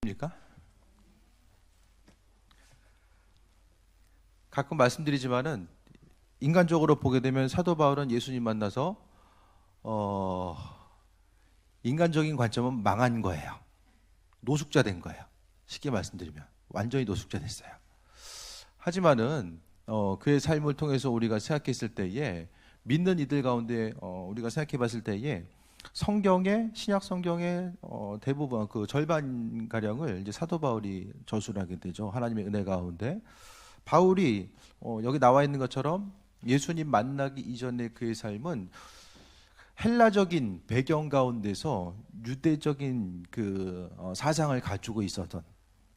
입니까? 가끔 말씀드리지만은 인간적으로 보게 되면 사도 바울은 예수님 만나서 어, 인간적인 관점은 망한 거예요. 노숙자 된 거예요. 쉽게 말씀드리면 완전히 노숙자 됐어요. 하지만은 그의 삶을 통해서 우리가 생각했을 때에 믿는 이들 가운데 우리가 생각해봤을 때에 성경의 신약 성경의 대부분 그 절반 가량을 이제 사도 바울이 저술을 하게 되죠. 하나님의 은혜 가운데 바울이 여기 나와 있는 것처럼 예수님 만나기 이전의 그의 삶은 헬라적인 배경 가운데서 유대적인 그 사상을 가지고 있었던,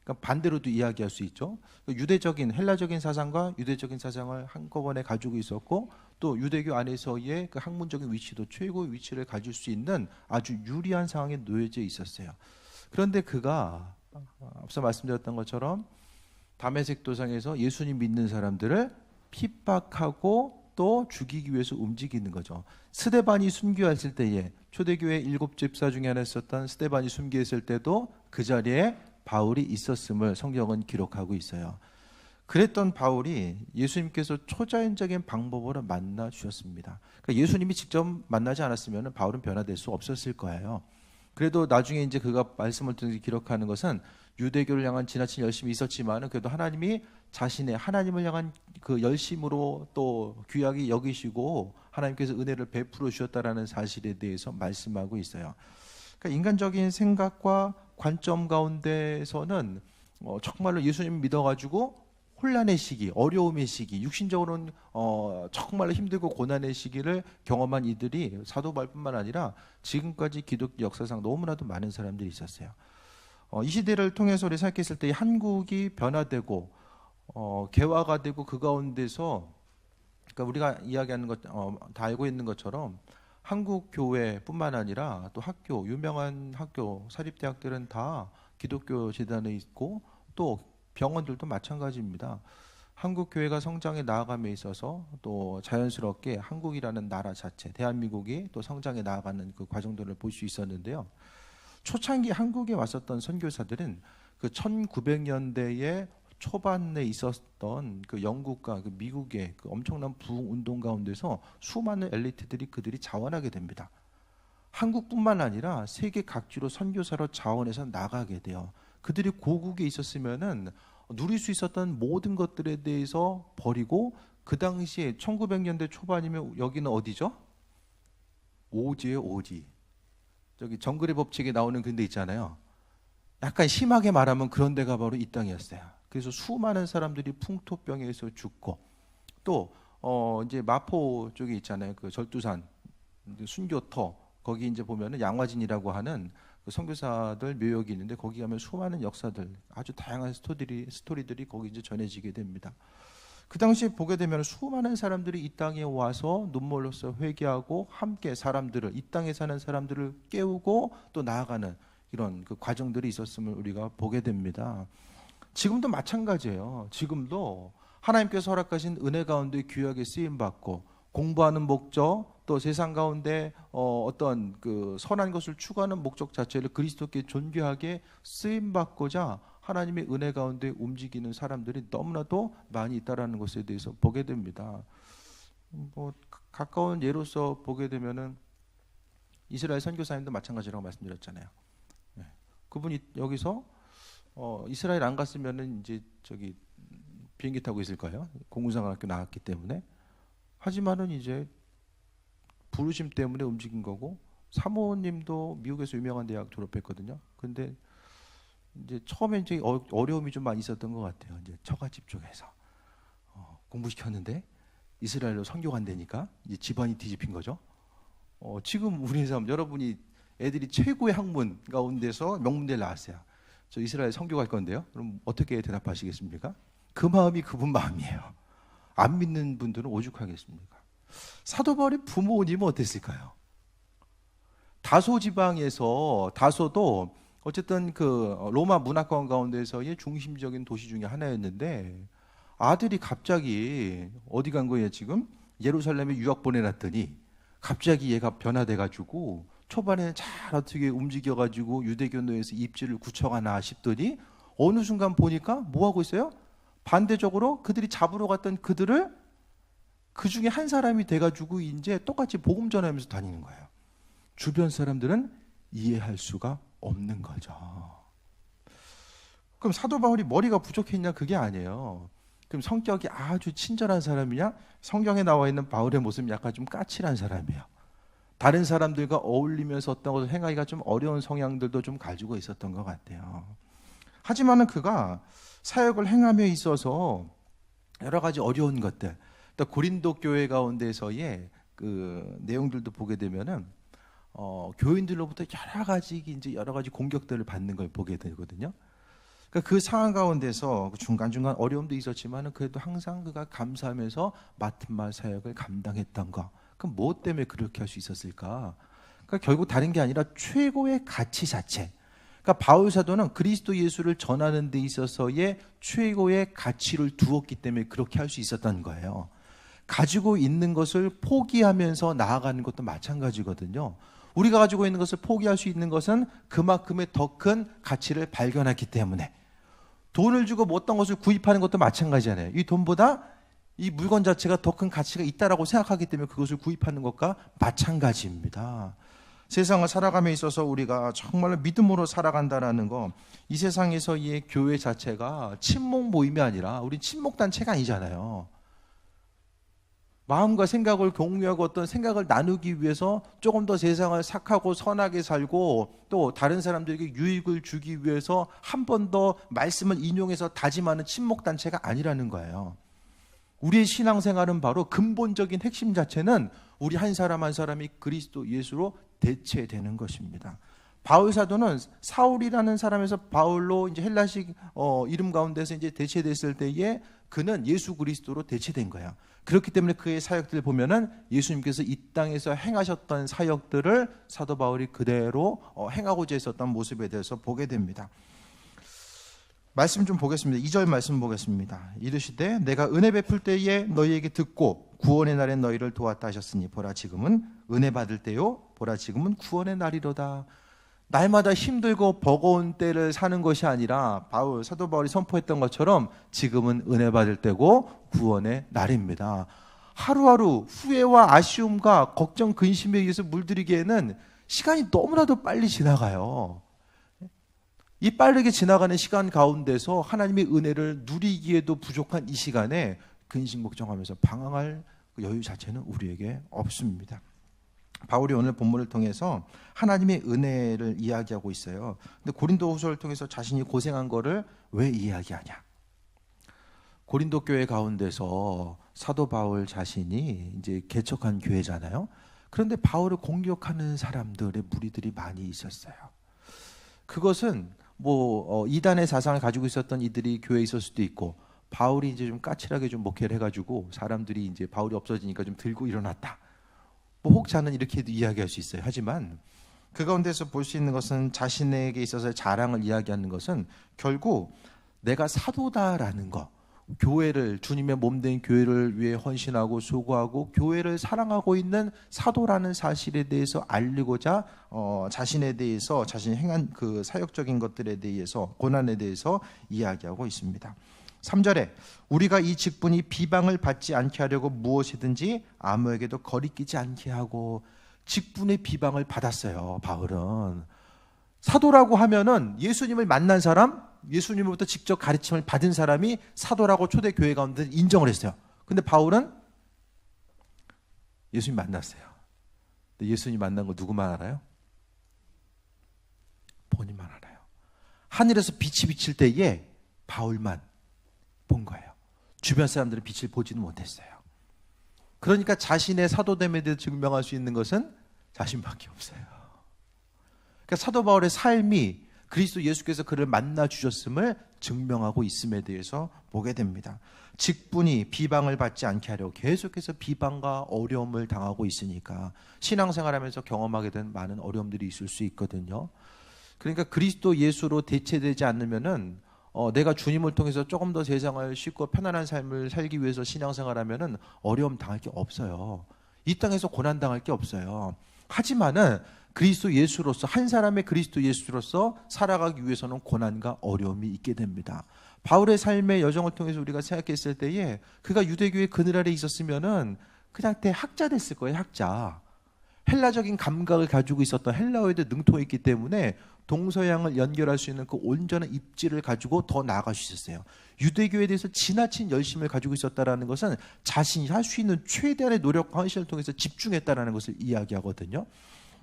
그러니까 반대로도 이야기할 수 있죠. 유대적인 헬라적인 사상과 유대적인 사상을 한꺼번에 가지고 있었고, 또 유대교 안에서의 그 학문적인 위치도 최고의 위치를 가질 수 있는 아주 유리한 상황에 놓여져 있었어요. 그런데 그가 앞서 말씀드렸던 것처럼 다메섹 도상에서 예수님 믿는 사람들을 핍박하고 또 죽이기 위해서 움직이는 거죠. 스데반이 순교했을 때에 초대교회 7집사 중에 하나였었던 스데반이 순교했을 때도 그 자리에 바울이 있었음을 성경은 기록하고 있어요. 그랬던 바울이 예수님께서 초자연적인 방법으로 만나 주셨습니다. 그러니까 예수님이 직접 만나지 않았으면 바울은 변화될 수 없었을 거예요. 그래도 나중에 이제 그가 말씀을 통해서 기록하는 것은 유대교를 향한 지나친 열심이 있었지만 그래도 하나님이 자신의 하나님을 향한 그 열심으로 또 귀하게 여기시고 하나님께서 은혜를 베풀어 주셨다라는 사실에 대해서 말씀하고 있어요. 그러니까 인간적인 생각과 관점 가운데서는 정말로 예수님 믿어가지고 혼란의 시기, 어려움의 시기, 육신적으로는 정말로 힘들고 고난의 시기를 경험한 이들이 사도 바울뿐만 아니라 지금까지 기독교 역사상 너무나도 많은 사람들이 있었어요. 이 시대를 통해서 우리 생각했을 때 한국이 변화되고 개화가 되고 그 가운데서, 그러니까 우리가 이야기하는 것 다 알고 있는 것처럼 한국 교회뿐만 아니라 또 학교, 유명한 학교, 사립대학들은 다 기독교 재단에 있고 또 병원들도 마찬가지입니다. 한국 교회가 성장해 나아감에 있어서 또 자연스럽게 한국이라는 나라 자체, 대한민국이 또 성장해 나아가는 그 과정들을 볼 수 있었는데요. 초창기 한국에 왔었던 선교사들은 그 1900년대에 초반에 있었던 그 영국과 그 미국의 그 엄청난 부흥 운동 가운데서 수많은 엘리트들이 그들이 자원하게 됩니다. 한국뿐만 아니라 세계 각지로 선교사로 자원해서 나가게 돼요. 그들이 고국에 있었으면은 누릴 수 있었던 모든 것들에 대해서 버리고, 그 당시에 1900년대 초반이면 여기는 어디죠? 오지예요, 오지. 저기 정글의 법칙에 나오는 그런 데 있잖아요. 약간 심하게 말하면 그런 데가 바로 이 땅이었어요. 그래서 수많은 사람들이 풍토병에서 죽고, 또 이제 마포 쪽에 있잖아요. 그 절두산 순교터, 거기 이제 보면은 양화진이라고 하는 그 선교사들 묘역이 있는데 거기 가면 수많은 역사들, 아주 다양한 스토리들이 거기 이제 전해지게 됩니다. 그 당시에 보게 되면 수많은 사람들이 이 땅에 와서 눈물로써 회개하고 함께 사람들을, 이 땅에 사는 사람들을 깨우고 또 나아가는 이런 그 과정들이 있었음을 우리가 보게 됩니다. 지금도 마찬가지예요. 지금도 하나님께서 허락하신 은혜 가운데 귀하게 쓰임 받고 공부하는 목적, 또 세상 가운데 어떤 그 선한 것을 추구하는 목적 자체를 그리스도께 존귀하게 쓰임 받고자 하나님의 은혜 가운데 움직이는 사람들이 너무나도 많이 있다라는 것에 대해서 보게 됩니다. 뭐 가까운 예로서 보게 되면은 이스라엘 선교사님도 마찬가지라고 말씀드렸잖아요. 네. 그분이 여기서 이스라엘 안 갔으면은 이제 저기 비행기 타고 있을 거예요. 공군사관학교 나왔기 때문에. 하지만은 이제 부르심 때문에 움직인 거고, 사모님도 미국에서 유명한 대학 졸업했거든요. 근데 이제 처음에 이제 어려움이 좀 많이 있었던 것 같아요. 이제 처가집 쪽에서 공부시켰는데 이스라엘로 선교 간다니까 이제 집안이 뒤집힌 거죠. 지금 우리 사람 여러분이 애들이 최고의 학문 가운데서 명문대를 나왔어요. 저 이스라엘 선교 갈 건데요. 그럼 어떻게 대답하시겠습니까? 그 마음이 그분 마음이에요. 안 믿는 분들은 오죽하겠습니까? 사도 바울의 부모님은 어땠을까요? 다소 지방에서, 다소도 어쨌든 그 로마 문화권 가운데서의 중심적인 도시 중에 하나였는데 아들이 갑자기 어디 간 거예요 지금? 예루살렘에 유학 보내놨더니 갑자기 얘가 변화돼가지고 초반에는 잘 어떻게 움직여가지고 유대교노에서 입지를 굳혀가나 싶더니 어느 순간 보니까 뭐 하고 있어요? 반대적으로 그들이 잡으러 갔던 그들을 그 중에 한 사람이 돼가지고 이제 똑같이 복음 전하면서 다니는 거예요. 주변 사람들은 이해할 수가 없는 거죠. 그럼 사도 바울이 머리가 부족했냐? 그게 아니에요. 그럼 성격이 아주 친절한 사람이냐? 성경에 나와 있는 바울의 모습은 약간 좀 까칠한 사람이에요. 다른 사람들과 어울리면서 어떤 것을 행하기가 좀 어려운 성향들도 좀 가지고 있었던 것 같아요. 하지만은 그가 사역을 행함에 있어서 여러 가지 어려운 것들, 또 고린도 교회 가운데서의 그 내용들도 보게 되면은 교인들로부터 여러 가지 공격들을 받는 걸 보게 되거든요. 그러니까 그 상황 가운데서 중간중간 어려움도 있었지만은 그래도 항상 그가 감사하면서 맡은 바 사역을 감당했던 거. 그럼 뭐 때문에 그렇게 할 수 있었을까? 그러니까 결국 다른 게 아니라 최고의 가치 자체. 그러니까 바울 사도는 그리스도 예수를 전하는 데 있어서의 최고의 가치를 두었기 때문에 그렇게 할 수 있었던 거예요. 가지고 있는 것을 포기하면서 나아가는 것도 마찬가지거든요. 우리가 가지고 있는 것을 포기할 수 있는 것은 그만큼의 더 큰 가치를 발견했기 때문에. 돈을 주고 뭐 어떤 것을 구입하는 것도 마찬가지잖아요. 이 돈보다 이 물건 자체가 더 큰 가치가 있다라고 생각하기 때문에 그것을 구입하는 것과 마찬가지입니다. 세상을 살아감에 있어서 우리가 정말로 믿음으로 살아간다라는 거, 이 세상에서의 교회 자체가 친목 모임이 아니라 우리 친목 단체가 아니잖아요. 마음과 생각을 공유하고 어떤 생각을 나누기 위해서 조금 더 세상을 착하고 선하게 살고 또 다른 사람들에게 유익을 주기 위해서 한 번 더 말씀을 인용해서 다짐하는 친목 단체가 아니라는 거예요. 우리의 신앙생활은 바로 근본적인 핵심 자체는 우리 한 사람 한 사람이 그리스도 예수로 대체되는 것입니다. 바울 사도는 사울이라는 사람에서 바울로 이제 헬라식 이름 가운데서 이제 대체됐을 때에 그는 예수 그리스도로 대체된 거야. 그렇기 때문에 그의 사역들을 보면은 예수님께서 이 땅에서 행하셨던 사역들을 사도 바울이 그대로 행하고자 했었던 모습에 대해서 보게 됩니다. 말씀 좀 보겠습니다. 2절 말씀 보겠습니다. 이르시되 내가 은혜 베풀 때에 너희에게 듣고 구원의 날에 너희를 도왔다 하셨으니 보라 지금은 은혜 받을 때요 보라 지금은 구원의 날이로다. 날마다 힘들고 버거운 때를 사는 것이 아니라 사도 바울이 선포했던 것처럼 지금은 은혜 받을 때고 구원의 날입니다. 하루하루 후회와 아쉬움과 걱정, 근심에 의해서 물들이기에는 시간이 너무나도 빨리 지나가요. 이 빠르게 지나가는 시간 가운데서 하나님의 은혜를 누리기에도 부족한 이 시간에 근심 걱정하면서 방황할 여유 자체는 우리에게 없습니다. 바울이 오늘 본문을 통해서 하나님의 은혜를 이야기하고 있어요. 근데 고린도 후서를 통해서 자신이 고생한 거를 왜 이야기하냐? 고린도 교회 가운데서 사도 바울 자신이 이제 개척한 교회잖아요. 그런데 바울을 공격하는 사람들의 무리들이 많이 있었어요. 그것은 이단의 사상을 가지고 있었던 이들이 교회에 있을 수도 있고, 바울이 이제 좀 까칠하게 좀 목회를 해가지고 사람들이 이제 바울이 없어지니까 좀 들고 일어났다. 혹지 않은 이렇게도 이야기할 수 있어요. 하지만 그 가운데서 볼 수 있는 것은 자신에게 있어서의 자랑을 이야기하는 것은 결국 내가 사도다라는 거, 교회를 주님의 몸된 교회를 위해 헌신하고 수고하고 교회를 사랑하고 있는 사도라는 사실에 대해서 알리고자 자신에 대해서 자신이 행한 그 사역적인 것들에 대해서 고난에 대해서 이야기하고 있습니다. 3절에 우리가 이 직분이 비방을 받지 않게 하려고 무엇이든지 아무에게도 거리끼지 않게 하고, 직분의 비방을 받았어요. 바울은 사도라고 하면은 예수님을 만난 사람, 예수님으로부터 직접 가르침을 받은 사람이 사도라고 초대교회 가운데 인정을 했어요. 근데 바울은 예수님 만났어요. 근데 예수님 만난 거 누구만 알아요? 본인만 알아요. 하늘에서 빛이 비칠 때에 바울만 본 거예요. 주변 사람들은 빛을 보지는 못했어요. 그러니까 자신의 사도됨에 대해 증명할 수 있는 것은 자신밖에 없어요. 그러니까 사도 바울의 삶이 그리스도 예수께서 그를 만나 주셨음을 증명하고 있음에 대해서 보게 됩니다. 직분이 비방을 받지 않게 하려고 계속해서 비방과 어려움을 당하고 있으니까 신앙생활하면서 경험하게 된 많은 어려움들이 있을 수 있거든요. 그러니까 그리스도 예수로 대체되지 않으면은 내가 주님을 통해서 조금 더 세상을 쉽고 편안한 삶을 살기 위해서 신앙생활하면은 어려움 당할 게 없어요. 이 땅에서 고난 당할 게 없어요. 하지만은 그리스도 예수로서, 한 사람의 그리스도 예수로서 살아가기 위해서는 고난과 어려움이 있게 됩니다. 바울의 삶의 여정을 통해서 우리가 생각했을 때에 그가 유대교의 그늘 아래 있었으면은 그냥 대학자 됐을 거예요. 학자. 헬라적인 감각을 가지고 있었던, 헬라어에도 능통했기 때문에 동서양을 연결할 수 있는 그 온전한 입지를 가지고 더 나아갈 수 있었어요. 유대교에 대해서 지나친 열심을 가지고 있었다는 것은 자신이 할 수 있는 최대한의 노력과 헌신을 통해서 집중했다는 것을 이야기하거든요.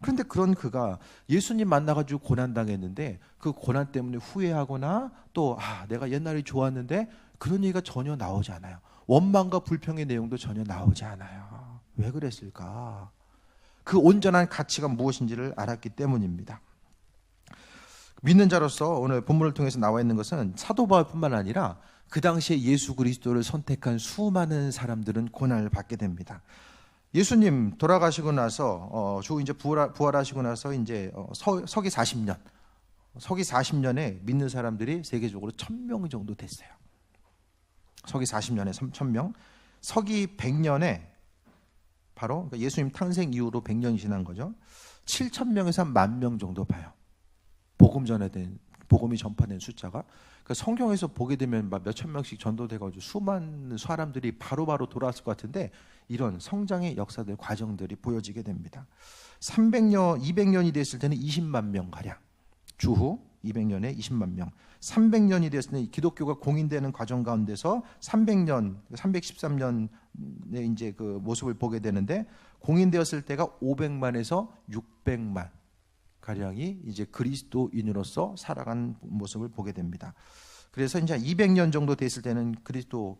그런데 그런 그가 예수님 만나가지고 고난당했는데 그 고난 때문에 후회하거나 또 내가 옛날에 좋았는데 그런 얘기가 전혀 나오지 않아요. 원망과 불평의 내용도 전혀 나오지 않아요. 왜 그랬을까? 그 온전한 가치가 무엇인지를 알았기 때문입니다. 믿는 자로서 오늘 본문을 통해서 나와 있는 것은 사도 바울뿐만 아니라 그 당시에 예수 그리스도를 선택한 수많은 사람들은 고난을 받게 됩니다. 예수님 돌아가시고 나서 주 이제 부활하시고 나서 이제 서기 40년, 서기 40년에 믿는 사람들이 세계적으로 1,000명 정도 됐어요. 서기 40년에 1,000명, 서기 100년에 바로 예수님 탄생 이후로 100년이 지난 거죠. 7,000명에서 10,000명 정도 봐요. 복음이 전파된 숫자가. 그러니까 성경에서 보게 되면 막 몇천 명씩 전도돼가지고 수많은 사람들이 바로바로 돌아왔을 것 같은데 이런 성장의 역사들, 과정들이 보여지게 됩니다. 300년, 200년이 됐을 때는 20만 명 가량, 주후 200년에 20만 명. 300년이 됐을 때 기독교가 공인되는 과정 가운데서 300년, 313년의 이제 그 모습을 보게 되는데 공인되었을 때가 500만에서 600만 가량이 이제 그리스도인으로서 살아가는 모습을 보게 됩니다. 그래서 이제 200년 정도 됐을 때는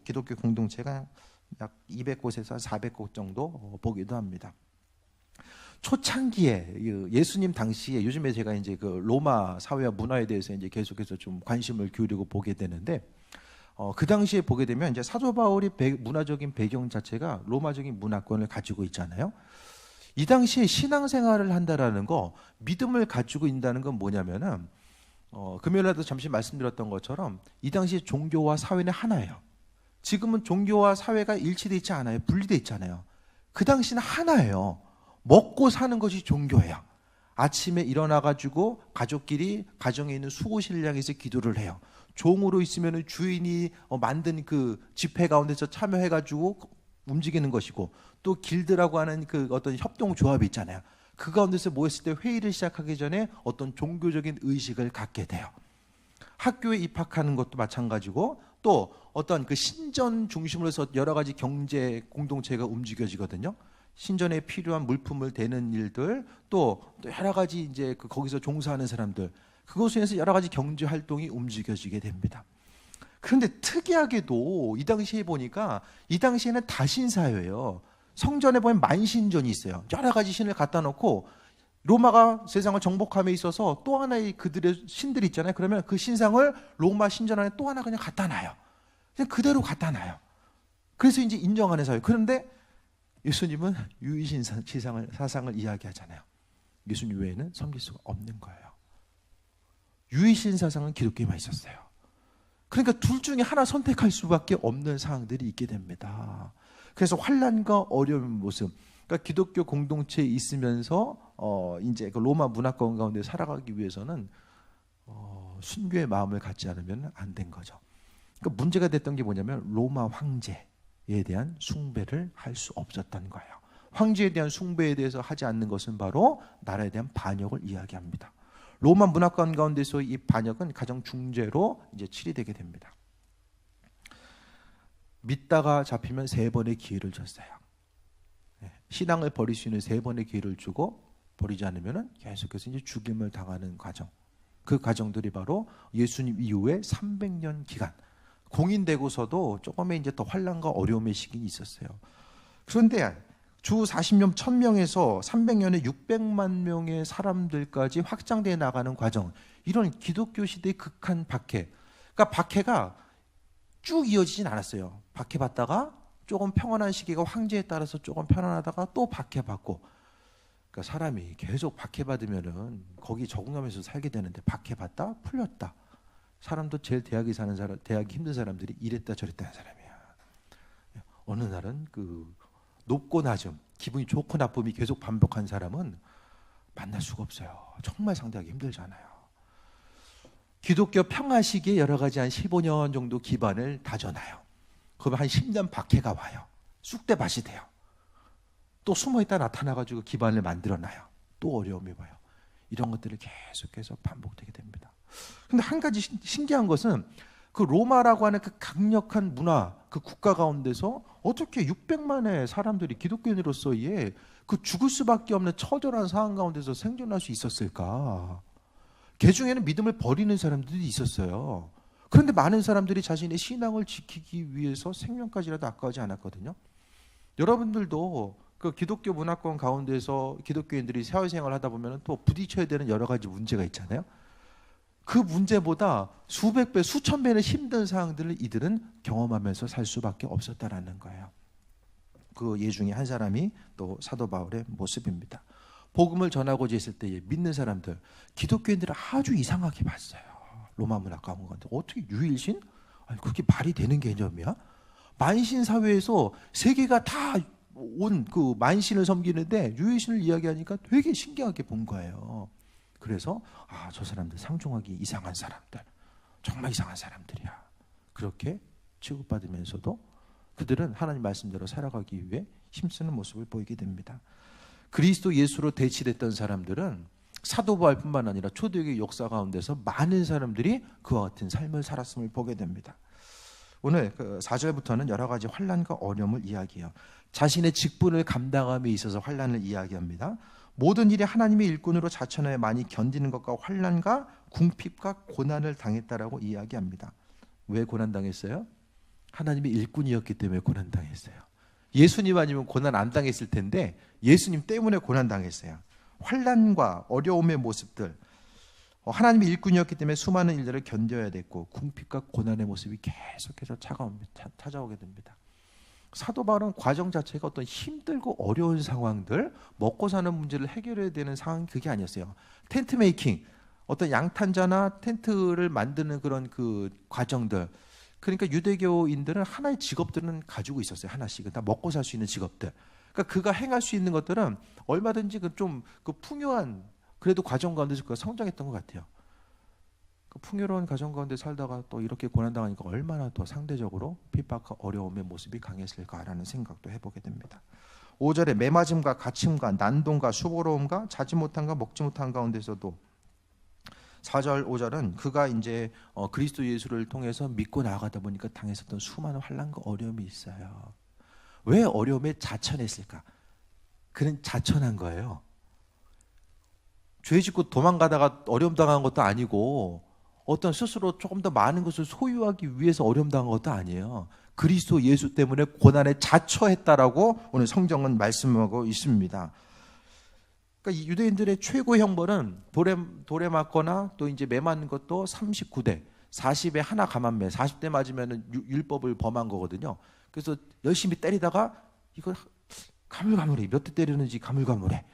기독교 공동체가 약 200곳에서 400곳 정도 보기도 합니다. 초창기에 예수님 당시에 요즘에 제가 이제 그 로마 사회와 문화에 대해서 이제 계속해서 좀 관심을 기울이고 보게 되는데 그 당시에 보게 되면 이제 사도 바울이 문화적인 배경 자체가 로마적인 문화권을 가지고 있잖아요. 이 당시에 신앙생활을 한다라는 거, 믿음을 가지고 있다는 건 뭐냐면은 금요일에도 잠시 말씀드렸던 것처럼 이 당시 종교와 사회는 하나예요. 지금은 종교와 사회가 일치되어 있지 않아요. 분리되어 있잖아요. 그 당시는 하나예요. 먹고 사는 것이 종교예요. 아침에 일어나가지고 가족끼리 가정에 있는 수호신을 향해서 기도를 해요. 종으로 있으면 주인이 만든 그 집회 가운데서 참여해가지고 움직이는 것이고, 또 길드라고 하는 그 어떤 협동조합이 있잖아요. 그 가운데서 모였을 때 회의를 시작하기 전에 어떤 종교적인 의식을 갖게 돼요. 학교에 입학하는 것도 마찬가지고 또 어떤 그 신전 중심으로 해서 여러 가지 경제 공동체가 움직여지거든요. 신전에 필요한 물품을 대는 일들, 또 여러 가지 이제 거기서 종사하는 사람들, 그것에 의해서 여러 가지 경제 활동이 움직여지게 됩니다. 그런데 특이하게도 이 당시에 보니까 이 당시에는 다신사예요. 성전에 보면 만신전이 있어요. 여러 가지 신을 갖다 놓고 로마가 세상을 정복함에 있어서 또 하나의 그들의 신들이 있잖아요. 그러면 그 신상을 로마 신전 안에 또 하나 그냥 갖다 놔요. 그냥 그대로 갖다 놔요. 그래서 이제 인정하는 사회. 그런데 예수님은 유이신 사상을 이야기하잖아요. 예수님 외에는 섬길 수가 없는 거예요. 유이신 사상은 기독교에만 있었어요. 그러니까 둘 중에 하나 선택할 수밖에 없는 상황들이 있게 됩니다. 그래서 환난과 어려움의 모습, 그러니까 기독교 공동체에 있으면서 이제 그 로마 문화권 가운데 살아가기 위해서는 순교의 마음을 갖지 않으면 안 된 거죠. 그러니까 문제가 됐던 게 뭐냐면 로마 황제에 대한 숭배를 할 수 없었던 거예요. 황제에 대한 숭배에 대해서 하지 않는 것은 바로 나라에 대한 반역을 이야기합니다. 로마 문화권 가운데서 이 반역은 가장 중죄로 이제 처리되게 됩니다. 믿다가 잡히면 3번의 기회를 줬어요. 신앙을 버릴 수 있는 3번의 기회를 주고 버리지 않으면 계속해서 이제 죽임을 당하는 과정. 그 과정들이 바로 예수님 이후에 300년 기간, 공인되고서도 조금의 이제 더 환난과 어려움의 시기가 있었어요. 그런데 주 40년 1000명에서 300년에 600만 명의 사람들까지 확장되어 나가는 과정, 이런 기독교 시대의 극한 박해. 그러니까 박해가 쭉 이어지진 않았어요. 박해받다가 조금 평안한 시기가 황제에 따라서 조금 편안하다가 또 박해받고. 그러니까 사람이 계속 박해받으면은 거기 적응하면서 살게 되는데 박해받다 풀렸다. 사람도 제일 대학에 사는 사람, 대학이 힘든 사람들이 이랬다 저랬다 하는 사람이야. 어느 날은 그 높고 낮음, 기분이 좋고 나쁨이 계속 반복한 사람은 만날 수가 없어요. 정말 상대하기 힘들잖아요. 기독교 평화시기에 여러 가지 한 15년 정도 기반을 다져놔요. 그러면 한 10년 박해가 와요. 쑥대밭이 돼요. 또 숨어있다 나타나가지고 기반을 만들어놔요. 또 어려움이 와요. 이런 것들을 계속해서 반복되게 됩니다. 근데 한 가지 신기한 것은 그 로마라고 하는 그 강력한 문화, 그 국가 가운데서 어떻게 600만의 사람들이 기독교인으로서의 그 죽을 수밖에 없는 처절한 상황 가운데서 생존할 수 있었을까? 그 중에는 믿음을 버리는 사람들이 있었어요. 그런데 많은 사람들이 자신의 신앙을 지키기 위해서 생명까지라도 아까워하지 않았거든요. 여러분들도 그 기독교 문화권 가운데서 기독교인들이 사회생활을 하다 보면 또 부딪혀야 되는 여러 가지 문제가 있잖아요. 그 문제보다 수백 배, 수천 배는 힘든 상황들을 이들은 경험하면서 살 수밖에 없었다라는 거예요. 그 예 중에 한 사람이 또 사도 바울의 모습입니다. 복음을 전하고자 했을 때 믿는 사람들, 기독교인들을 아주 이상하게 봤어요. 로마 문화 가운데 어떻게 유일신? 아니, 그게 말이 되는 개념이야? 만신 사회에서 세계가 다 온 그 만신을 섬기는데 유일신을 이야기하니까 되게 신기하게 본 거예요. 그래서 저 사람들 상종하기 이상한 사람들, 정말 이상한 사람들이야. 그렇게 취급받으면서도 그들은 하나님 말씀대로 살아가기 위해 힘쓰는 모습을 보이게 됩니다. 그리스도 예수로 대치됐던 사람들은 사도 바울뿐만 아니라 초대교회 역사 가운데서 많은 사람들이 그와 같은 삶을 살았음을 보게 됩니다. 오늘 4절부터는 여러 가지 환난과 어려움을 이야기해요. 자신의 직분을 감당함에 있어서 환난을 이야기합니다. 모든 일에 하나님의 일꾼으로 자천하여 많이 견디는 것과 환난과 궁핍과 고난을 당했다라고 이야기합니다. 왜 고난당했어요? 하나님의 일꾼이었기 때문에 고난당했어요. 예수님 아니면 고난 안 당했을 텐데 예수님 때문에 고난당했어요. 환난과 어려움의 모습들, 하나님의 일꾼이었기 때문에 수많은 일들을 견뎌야 됐고 궁핍과 고난의 모습이 계속해서 찾아오게 됩니다. 사도 바울은 과정 자체가 어떤 힘들고 어려운 상황들, 먹고 사는 문제를 해결해야 되는 상황이 그게 아니었어요. 텐트 메이킹, 어떤 양탄자나 텐트를 만드는 그런 그 과정들, 그러니까 유대교인들은 하나의 직업들은 가지고 있었어요. 하나씩은 다 먹고 살 수 있는 직업들. 그러니까 그가 행할 수 있는 것들은 얼마든지 좀 풍요한 그래도 과정 가운데서 그가 성장했던 것 같아요. 그 풍요로운 가정 가운데 살다가 또 이렇게 고난당하니까 얼마나 더 상대적으로 핍박과 어려움의 모습이 강했을까라는 생각도 해보게 됩니다. 5절에 매맞음과 갇힘과 난동과 수고로움과 자지 못함과 먹지 못한 가운데서도 4절, 5절은 그가 이제 그리스도 예수를 통해서 믿고 나아가다 보니까 당했었던 수많은 환난과 어려움이 있어요. 왜 어려움에 자천했을까? 그는 자천한 거예요. 죄 짓고 도망가다가 어려움 당한 것도 아니고 어떤 스스로 조금 더 많은 것을 소유하기 위해서 어려움 당한 것도 아니에요. 그리스도 예수 때문에 고난에 자처했다라고 오늘 성경은 말씀하고 있습니다. 그러니까 유대인들의 최고 형벌은 돌에 맞거나 또 이제 매 맞는 것도 39대, 40에 하나 감한매, 40대 맞으면 율법을 범한 거거든요. 그래서 열심히 때리다가 이걸 가물가물해. 몇 대 때리는지 가물가물해.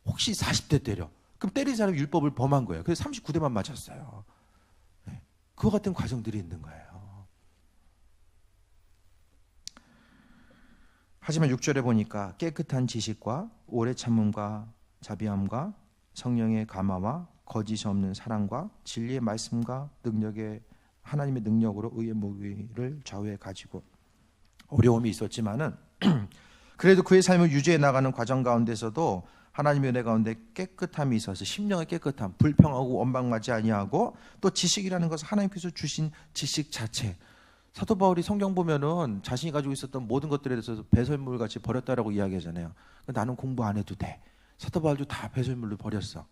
혹시 40대 때려. 그럼 때린 사람이 율법을 범한 거예요. 그래서 39대만 맞았어요. 네. 그와 같은 과정들이 있는 거예요. 하지만 6절에 보니까 깨끗한 지식과 오래 참음과 자비함과 성령의 감화와 거짓이 없는 사랑과 진리의 말씀과 능력의 하나님의 능력으로 의의 무기를 좌우해 가지고 어려움이 있었지만은 그래도 그의 삶을 유지해 나가는 과정 가운데서도 하나님의 은혜 가운데 깨끗함이 있어서 심령의 깨끗함, 불평하고 원망하지 아니하고 또 지식이라는 것은 하나님께서 주신 지식 자체. 사도 바울이 성경 보면은 자신이 가지고 있었던 모든 것들에 대해서 배설물 같이 버렸다라고 이야기하잖아요. 나는 공부 안 해도 돼. 사도 바울도 다 배설물로 버렸어.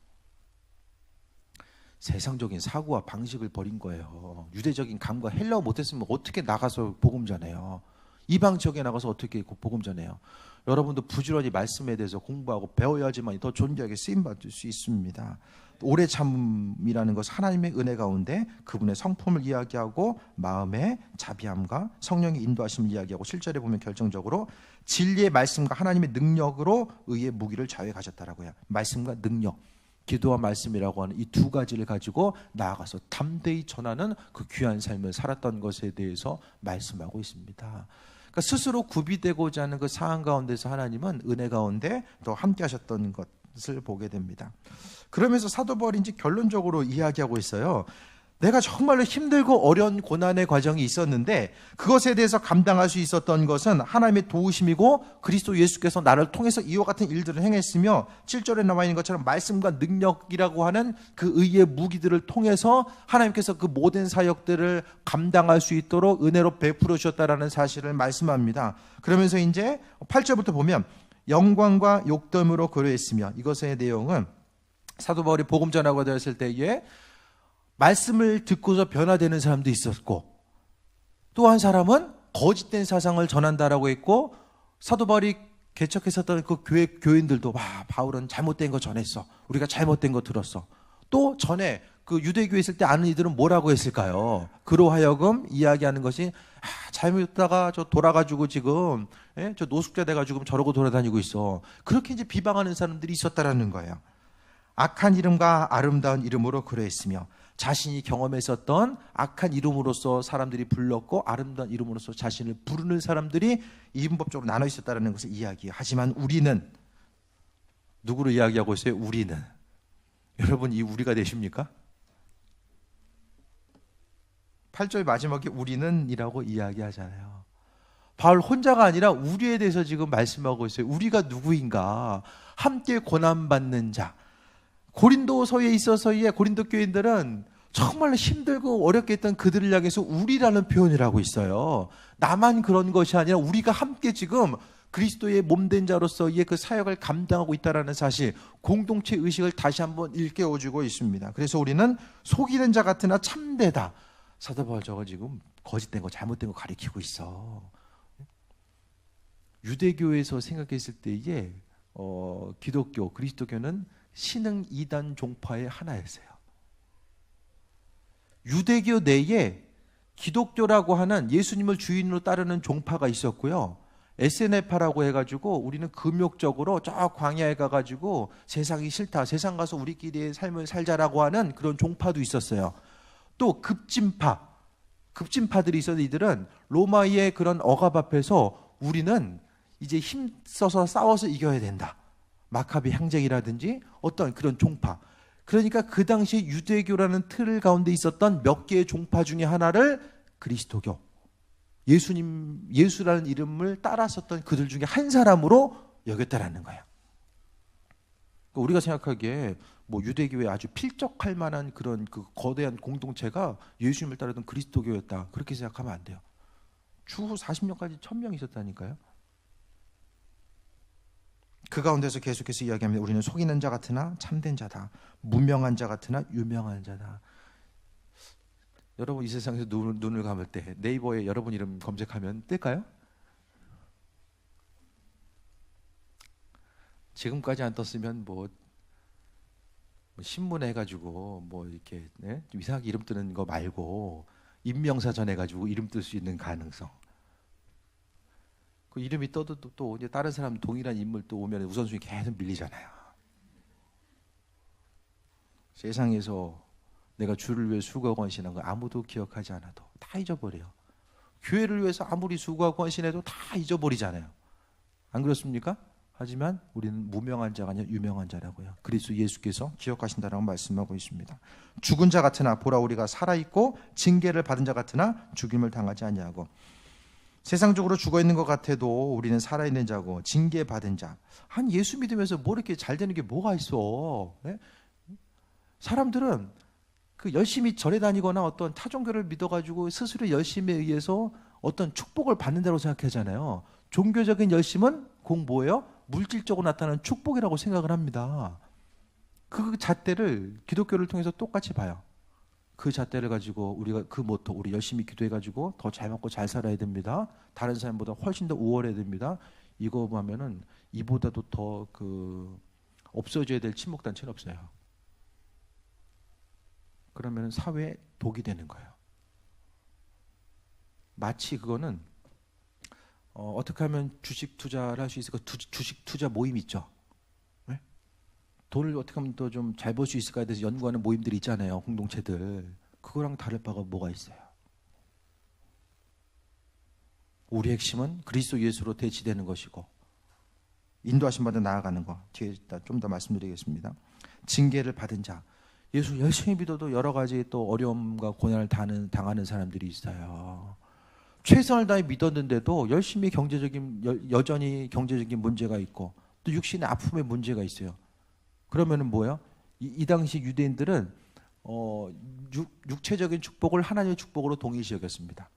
세상적인 사고와 방식을 버린 거예요. 유대적인 감과 헬라어 못했으면 어떻게 나가서 복음 전해요. 이방 지역에 나가서 어떻게 복음 전해요. 여러분도 부지런히 말씀에 대해서 공부하고 배워야지만 더 존귀하게 쓰임받을 수 있습니다. 오래 참음이라는 것은 하나님의 은혜 가운데 그분의 성품을 이야기하고 마음의 자비함과 성령의 인도하심을 이야기하고 7절에 보면 결정적으로 진리의 말씀과 하나님의 능력으로 의의 무기를 좌우해 가셨다라고 해요. 말씀과 능력, 기도와 말씀이라고 하는 이 두 가지를 가지고 나아가서 담대히 전하는 그 귀한 삶을 살았던 것에 대해서 말씀하고 있습니다. 그러니까 스스로 구비되고자 하는 그 상황 가운데서 하나님은 은혜 가운데 또 함께 하셨던 것, 것을 보게 됩니다. 그러면서 사도 바울이 이제 결론적으로 이야기하고 있어요. 내가 정말로 힘들고 어려운 고난의 과정이 있었는데 그것에 대해서 감당할 수 있었던 것은 하나님의 도우심이고 그리스도 예수께서 나를 통해서 이와 같은 일들을 행했으며 7절에 나와 있는 것처럼 말씀과 능력이라고 하는 그 의의 무기들을 통해서 하나님께서 그 모든 사역들을 감당할 수 있도록 은혜로 베풀어 주셨다라는 사실을 말씀합니다. 그러면서 이제 8절부터 보면 영광과 욕됨으로 그러했으며, 이것의 내용은 사도 바울이 복음 전하고 되었을 때에 말씀을 듣고서 변화되는 사람도 있었고, 또 한 사람은 거짓된 사상을 전한다라고 했고, 사도 바울이 개척했었던 그 교인들도 바울은 잘못된 거 전했어, 우리가 잘못된 거 들었어. 또 전에 그 유대교에 있을 때 아는 이들은 뭐라고 했을까요? 그로 하여금 이야기하는 것이 잘못했다가 저 돌아가지고 지금 저 노숙자 돼가지고 저러고 돌아다니고 있어. 그렇게 이제 비방하는 사람들이 있었다라는 거예요. 악한 이름과 아름다운 이름으로 그러했으며, 자신이 경험했었던 악한 이름으로서 사람들이 불렀고 아름다운 이름으로서 자신을 부르는 사람들이 이분법적으로 나눠 있었다는 것을 이야기해요. 하지만 우리는 누구를 이야기하고 있어요? 우리는. 여러분, 이 우리가 되십니까? 8절 마지막에 우리는 이라고 이야기하잖아요. 바울 혼자가 아니라 우리에 대해서 지금 말씀하고 있어요. 우리가 누구인가? 함께 고난받는 자. 고린도서에 있어서의 고린도 교인들은 정말로 힘들고 어렵게 했던 그들을 향해서 우리라는 표현을 하고 있어요. 나만 그런 것이 아니라 우리가 함께 지금 그리스도의 몸된 자로서의 그 사역을 감당하고 있다는 사실, 공동체 의식을 다시 한번 일깨워주고 있습니다. 그래서 우리는 속이는 자 같으나 참되다. 사도 바울 저거 지금 거짓된 거 잘못된 거 가리키고 있어. 유대교에서 생각했을 때에 기독교, 그리스도교는 신흥 이단 종파의 하나였어요. 유대교 내에 기독교라고 하는 예수님을 주인으로 따르는 종파가 있었고요. SNF파라고 해가지고 우리는 금욕적으로 저 광야에 가가지고 세상이 싫다, 세상 가서 우리끼리의 삶을 살자라고 하는 그런 종파도 있었어요. 또 급진파들이 있었는데, 이들은 로마의 그런 억압 앞에서 우리는 이제 힘써서 싸워서 이겨야 된다, 마카비 항쟁이라든지 어떤 그런 종파. 그러니까 그 당시에 유대교라는 틀 가운데 있었던 몇 개의 종파 중에 하나를 그리스도교, 예수라는 이름을 따랐었던 그들 중에 한 사람으로 여겼다라는 거예요. 그러니까 우리가 생각하기에 뭐 유대교에 아주 필적할 만한 그런 그 거대한 공동체가 예수님을 따르던 그리스도교였다, 그렇게 생각하면 안 돼요. 추후 40년까지 1000명 있었다니까요. 그 가운데서 계속해서 이야기합니다. 우리는 속이는 자 같으나 참된 자다, 무명한 자 같으나 유명한 자다. 여러분, 이 세상에서 눈을 감을 때 네이버에 여러분 이름 검색하면 뜰까요? 지금까지 안 떴으면 뭐 신문에 해가지고 뭐 이렇게 이상하게 이름 뜨는 거 말고 임명사 전해가지고 이름 뜰 수 있는 가능성. 그 이름이 떠도 또 이제 다른 사람 동일한 인물 또 오면 우선순위 계속 밀리잖아요. 세상에서 내가 주를 위해 수고하고 헌신한 거 아무도 기억하지 않아도 다 잊어버려요. 교회를 위해서 아무리 수고하고 헌신해도 다 잊어버리잖아요. 안 그렇습니까? 하지만 우리는 무명한 자가 아니라 유명한 자라고요. 그리스도 예수께서 기억하신다라고 말씀하고 있습니다. 죽은 자 같으나 보라 우리가 살아있고 징계를 받은 자 같으나 죽임을 당하지 아니하고. 세상적으로 죽어있는 것 같아도 우리는 살아있는 자고 징계받은 자. 한 예수 믿으면서 뭐 이렇게 잘 되는 게 뭐가 있어? 네? 사람들은 그 열심히 절에 다니거나 어떤 타종교를 믿어가지고 스스로 열심에 의해서 어떤 축복을 받는다고 생각하잖아요. 종교적인 열심은 뭐예요? 물질적으로 나타나는 축복이라고 생각을 합니다. 그 잣대를 기독교를 통해서 똑같이 봐요. 그 잣대를 가지고 우리가 그 모토, 우리 열심히 기도해가지고 더 잘 먹고 잘 살아야 됩니다. 다른 사람보다 훨씬 더 우월해야 됩니다. 이거 보면은 이보다도 더 없어져야 될 친목단체는 없어요. 그러면 사회에 독이 되는 거예요. 마치 그거는 어떻게 하면 주식 투자를 할 수 있을까? 주식 투자 모임 있죠. 네? 돈을 어떻게 하면 더 좀 잘 벌 수 있을까에 대해서 연구하는 모임들이 있잖아요. 공동체들. 그거랑 다를 바가 뭐가 있어요? 우리 핵심은 그리스도 예수로 대치되는 것이고 인도하신 바대 나아가는 거 뒤에 좀 더 말씀드리겠습니다. 징계를 받은 자, 예수 열심히 믿어도 여러 가지 또 어려움과 고난을 당하는 사람들이 있어요. 최선을 다해 믿었는데도 열심히 여전히 경제적인 문제가 있고 또 육신의 아픔의 문제가 있어요. 그러면은 뭐예요? 이 당시 유대인들은 육체적인 축복을 하나님의 축복으로 동일시 여겼습니다.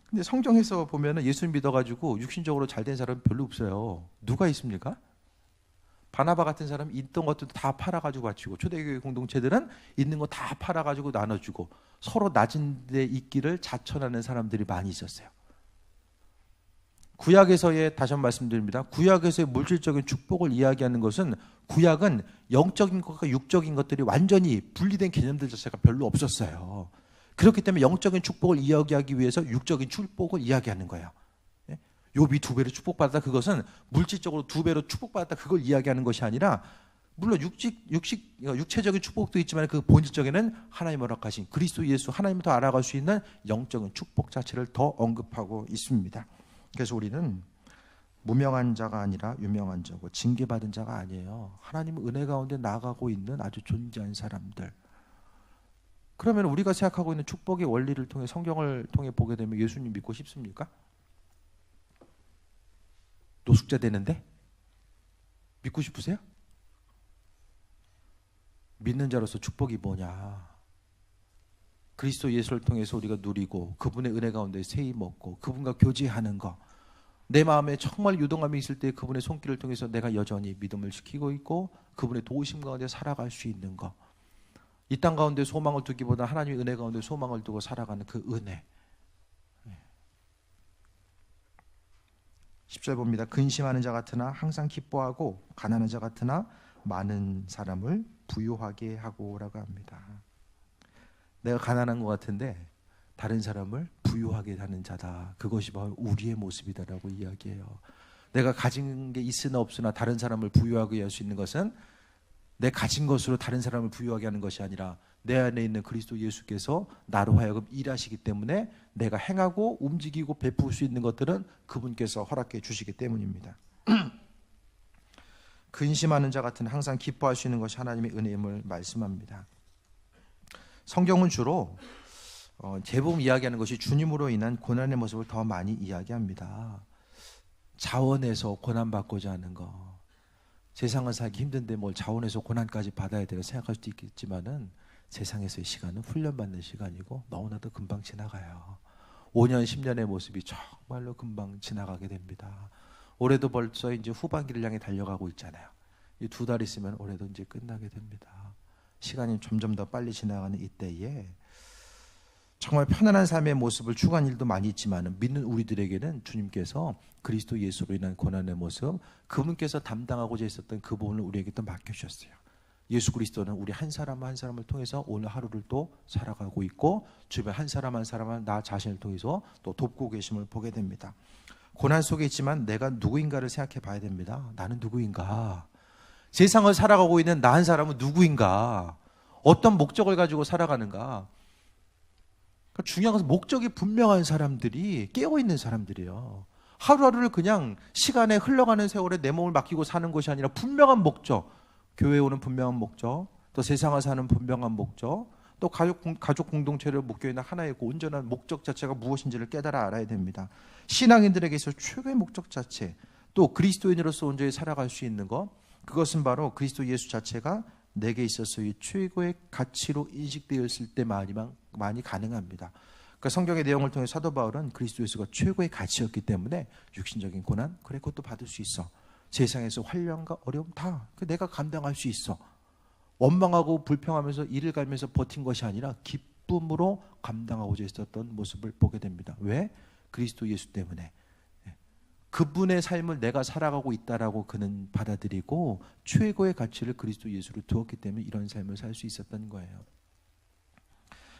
근데 성경에서 보면은 예수 믿어가지고 육신적으로 잘된 사람은 별로 없어요. 누가 있습니까? 바나바 같은 사람이 있던 것도 다 팔아가지고 바치고, 초대교회 공동체들은 있는 거 다 팔아가지고 나눠주고 서로 낮은 데 있기를 자천하는 사람들이 많이 있었어요. 구약에서의, 다시 한번 말씀드립니다, 구약에서의 물질적인 축복을 이야기하는 것은, 구약은 영적인 것과 육적인 것들이 완전히 분리된 개념들 자체가 별로 없었어요. 그렇기 때문에 영적인 축복을 이야기하기 위해서 육적인 축복을 이야기하는 거예요. 욥이 2배로 축복받았다, 그것은 물질적으로 2배로 축복받았다, 그걸 이야기하는 것이 아니라, 물론 육체적인 축복도 있지만 그 본질적에는 하나님 허락하신 그리스도 예수, 하나님을 더 알아갈 수 있는 영적인 축복 자체를 더 언급하고 있습니다. 그래서 우리는 무명한 자가 아니라 유명한 자고 징계받은 자가 아니에요. 하나님의 은혜 가운데 나아가고 있는 아주 존귀한 사람들. 그러면 우리가 생각하고 있는 축복의 원리를 통해, 성경을 통해 보게 되면 예수님 믿고 싶습니까? 노숙자 되는데? 믿고 싶으세요? 믿는 자로서 축복이 뭐냐? 그리스도 예수를 통해서 우리가 누리고 그분의 은혜 가운데 세임 먹고 그분과 교제하는 거, 내 마음에 정말 유동함이 있을 때 그분의 손길을 통해서 내가 여전히 믿음을 지키고 있고 그분의 도우심 가운데 살아갈 수 있는 거, 이 땅 가운데 소망을 두기보다 하나님의 은혜 가운데 소망을 두고 살아가는 그 은혜. 10절 봅니다. 근심하는 자 같으나 항상 기뻐하고 가난한 자 같으나 많은 사람을 부유하게 하고라고 합니다. 내가 가난한 것 같은데 다른 사람을 부유하게 하는 자다, 그것이 바로 우리의 모습이다라고 이야기해요. 내가 가진 게 있으나 없으나 다른 사람을 부유하게 할 수 있는 것은 내 가진 것으로 다른 사람을 부유하게 하는 것이 아니라 내 안에 있는 그리스도 예수께서 나로 하여금 일하시기 때문에 내가 행하고 움직이고 베풀 수 있는 것들은 그분께서 허락해 주시기 때문입니다. 근심하는 자 같은 항상 기뻐할 수 있는 것이 하나님의 은혜임을 말씀합니다. 성경은 주로 재봉 이야기하는 것이 주님으로 인한 고난의 모습을 더 많이 이야기합니다. 자원에서 고난받고자 하는 거, 세상을 살기 힘든데 뭘 자원에서 고난까지 받아야 되고 생각할 수도 있겠지만은 세상에서의 시간은 훈련받는 시간이고 너무나도 금방 지나가요. 5년, 10년의 모습이 정말로 금방 지나가게 됩니다. 올해도 벌써 이제 후반기를 향해 달려가고 있잖아요. 이 2달 있으면 올해도 이제 끝나게 됩니다. 시간이 점점 더 빨리 지나가는 이때에 정말 편안한 삶의 모습을 추구한 일도 많이 있지만 믿는 우리들에게는 주님께서 그리스도 예수로 인한 고난의 모습, 그분께서 담당하고자 했었던 그 부분을 우리에게 또 맡겨주셨어요. 예수 그리스도는 우리 한 사람 한 사람을 통해서 오늘 하루를 또 살아가고 있고 주변 한 사람 한 사람을 나 자신을 통해서 또 돕고 계심을 보게 됩니다. 고난 속에 있지만 내가 누구인가를 생각해 봐야 됩니다. 나는 누구인가? 세상을 살아가고 있는 나 한 사람은 누구인가? 어떤 목적을 가지고 살아가는가? 그러니까 중요한 것은 목적이 분명한 사람들이 깨어있는 사람들이에요. 하루하루를 그냥 시간에 흘러가는 세월에 내 몸을 맡기고 사는 것이 아니라 분명한 목적, 교회에 오는 분명한 목적, 또 세상을 사는 분명한 목적, 또 가족 공동체를 묶여있는 하나의 온전한 목적 자체가 무엇인지를 깨달아 알아야 됩니다. 신앙인들에게 있어 최고의 목적 자체, 또 그리스도인으로서 온전히 살아갈 수 있는 것, 그것은 바로 그리스도 예수 자체가 내게 있어서의 최고의 가치로 인식되었을 때만이 가능합니다. 그러니까 성경의 내용을 통해 사도 바울은 그리스도 예수가 최고의 가치였기 때문에 육신적인 고난, 그래 그것도 받을 수 있어. 세상에서 환난과 어려움 다 내가 감당할 수 있어. 원망하고 불평하면서 이를 갈면서 버틴 것이 아니라 기쁨으로 감당하고자 했었던 모습을 보게 됩니다. 왜? 그리스도 예수 때문에. 그분의 삶을 내가 살아가고 있다라고 그는 받아들이고 최고의 가치를 그리스도 예수로 두었기 때문에 이런 삶을 살 수 있었던 거예요.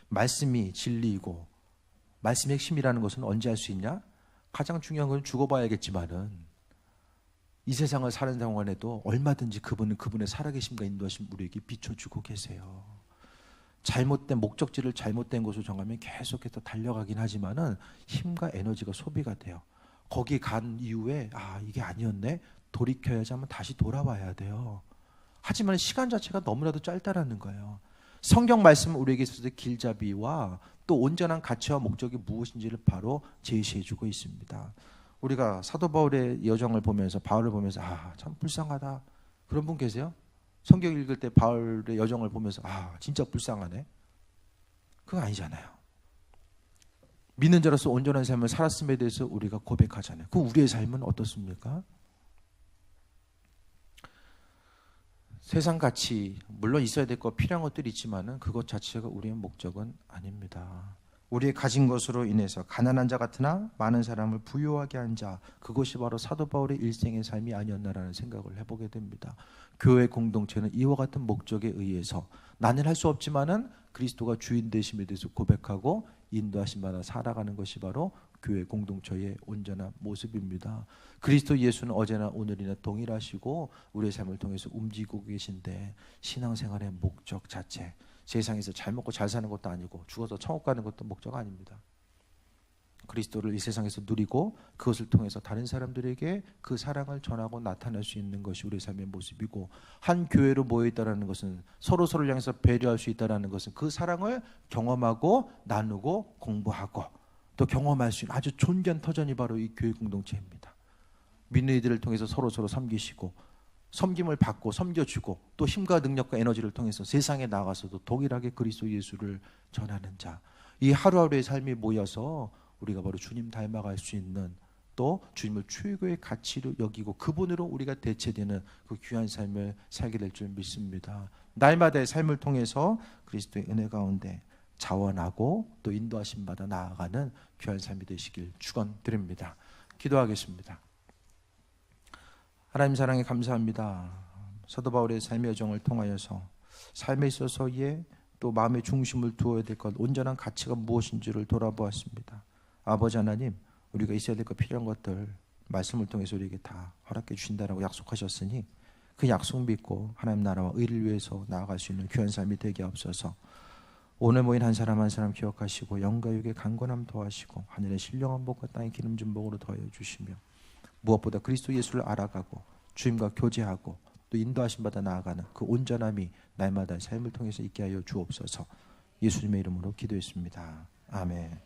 말씀이 진리이고 말씀의 핵심이라는 것은 언제 할 수 있냐? 가장 중요한 건 죽어봐야겠지만은 이 세상을 사는 동안에도 얼마든지 그분은 그분의 살아계심과 인도하심 우리에게 비춰주고 계세요. 잘못된 목적지를 잘못된 곳으로 정하면 계속해서 달려가긴 하지만은 힘과 에너지가 소비가 돼요. 거기 간 이후에 이게 아니었네, 돌이켜야지 하면 다시 돌아와야 돼요. 하지만 시간 자체가 너무나도 짧다라는 거예요. 성경 말씀은 우리에게 있어서 길잡이와 또 온전한 가치와 목적이 무엇인지를 바로 제시해주고 있습니다. 우리가 사도 바울의 여정을 보면서, 바울을 보면서 참 불쌍하다, 그런 분 계세요? 성경 읽을 때 바울의 여정을 보면서 진짜 불쌍하네, 그거 아니잖아요. 믿는 자로서 온전한 삶을 살았음에 대해서 우리가 고백하잖아요. 그 우리의 삶은 어떻습니까? 세상 가치 물론 있어야 될 거, 필요한 것들이 있지만은 그것 자체가 우리의 목적은 아닙니다. 우리의 가진 것으로 인해서 가난한 자 같으나 많은 사람을 부유하게 한 자, 그것이 바로 사도 바울의 일생의 삶이 아니었나라는 생각을 해보게 됩니다. 교회 공동체는 이와 같은 목적에 의해서 나는 할 수 없지만은 그리스도가 주인 되심에 대해서 고백하고 인도하심 받아 살아가는 것이 바로 교회 공동체의 온전한 모습입니다. 그리스도 예수는 어제나 오늘이나 동일하시고 우리의 삶을 통해서 움직이고 계신데, 신앙생활의 목적 자체, 세상에서 잘 먹고 잘 사는 것도 아니고 죽어서 천국 가는 것도 목적 아닙니다. 그리스도를 이 세상에서 누리고 그것을 통해서 다른 사람들에게 그 사랑을 전하고 나타낼 수 있는 것이 우리의 삶의 모습이고, 한 교회로 모여있다는 것은 서로를 향해서 배려할 수 있다는 것은 그 사랑을 경험하고 나누고 공부하고 또 경험할 수 있는 아주 존귀한 터전이 바로 이 교회 공동체입니다. 믿는 이들을 통해서 서로 섬기시고 섬김을 받고 섬겨주고 또 힘과 능력과 에너지를 통해서 세상에 나가서도 동일하게 그리스도 예수를 전하는 자, 이 하루하루의 삶이 모여서 우리가 바로 주님 닮아갈 수 있는, 또 주님을 최고의 가치로 여기고 그분으로 우리가 대체되는 그 귀한 삶을 살게 될 줄 믿습니다. 날마다의 삶을 통해서 그리스도의 은혜 가운데 자원하고 또 인도하심 받아 나아가는 귀한 삶이 되시길 축원드립니다. 기도하겠습니다. 하나님 사랑에 감사합니다. 사도 바울의 삶의 여정을 통하여서 삶에 있어서의 또 마음의 중심을 두어야 될 것, 온전한 가치가 무엇인지를 돌아보았습니다. 아버지 하나님, 우리가 있어야 될 것, 필요한 것들 말씀을 통해서 우리에게 다 허락해 주신다라고 약속하셨으니 그 약속 믿고 하나님 나라와 의를 위해서 나아갈 수 있는 귀한 삶이 되게 없어서 오늘 모인 한 사람 한 사람 기억하시고 영가육의 강건함 더하시고 하늘의 신령한 복과 땅의 기름진 복으로 더하여 주시며 무엇보다 그리스도 예수를 알아가고 주님과 교제하고 또 인도하심 받아 나아가는 그 온전함이 날마다 삶을 통해서 있게 하여 주옵소서. 예수님의 이름으로 기도했습니다. 아멘.